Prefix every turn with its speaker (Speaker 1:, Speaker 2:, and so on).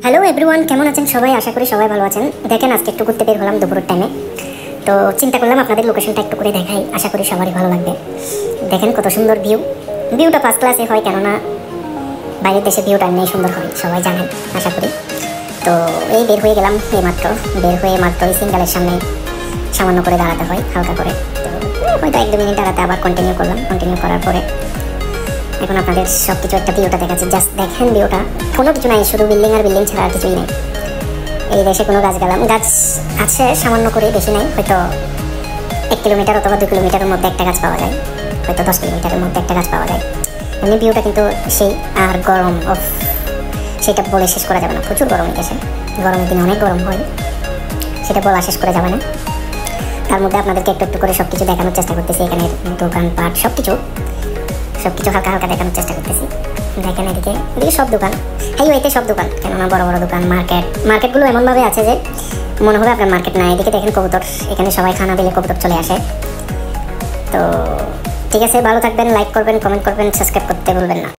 Speaker 1: Hello everyone, কেমন আছেন সবাই? আশা করি সবাই ভালো আছেন। দেখেন আজকে একটু ঘুরতে বের হলাম দুপুরের টাইমে, তো চিন্তা করলাম আপনাদের লোকেশনটা একটু করে দেখাই, আশা করি সবারই ভালো লাগবে। দেখেন কত সুন্দর ভিউটা ফার্স্ট ক্লাসে হয়, কেননা বাইরের দেশে ভিউটা এমনি সুন্দর হয়, সবাই জানেন আশা করি। তো এই বের হয়ে গেলাম, বের হয়ে মাত্র এই সিঙ্গেলের সামনে সামান্য করে দাঁড়াতে হয়, হালকা করে। তো হয়তো 1-2 মিনিট দাঁড়াতে আবার কন্টিনিউ করলাম। কন্টিনিউ করার পরে এখন আপনাদের সব কিছু একটা ভিউটা দেখাচ্ছি। জাস্ট দেখেন ভিউটা, কোনো কিছু নাই, শুধু বিল্ডিং আর বিল্ডিং ছাড়া আর কিছুই নেই। এই দেশে কোনো গাছ আছে সামান্য করে, বেশি নেই, হয়তো 1 কিলোমিটার অথবা 2 কিলোমিটারের মধ্যে একটা গাছ পাওয়া যায়, হয়তো 10 কিলোমিটারের মধ্যে একটা গাছ পাওয়া যায়। এমনি ভিউটা কিন্তু সেই, আর গরম সেটা বলে শেষ করা যাবে না, প্রচুর গরম এই দেশে। গরমের দিনে অনেক গরম হয়, সেটা বলা শেষ করা যাবে না। তার মধ্যে আপনাদেরকে একটু একটু করে সব কিছু দেখানোর চেষ্টা করতেছি। এখানে দোকানপাট সব কিছু হালকা হালকা দেখানোর চেষ্টা করতেছি। দেখেন এদিকে সব দোকান, হাইওয়েতে সব দোকান, কেননা বড় বড় দোকান। মার্কেটগুলো এমনভাবে আছে যে মনে হবে আপনার মার্কেট না। এদিকে দেখেন কবুতর, এখানে সবাই খানা দিলে কবুতর চলে আসে। তো ঠিক আছে, ভালো থাকবেন, লাইক করবেন, কমেন্ট করবেন, সাবস্ক্রাইব করতে ভুলবেন না।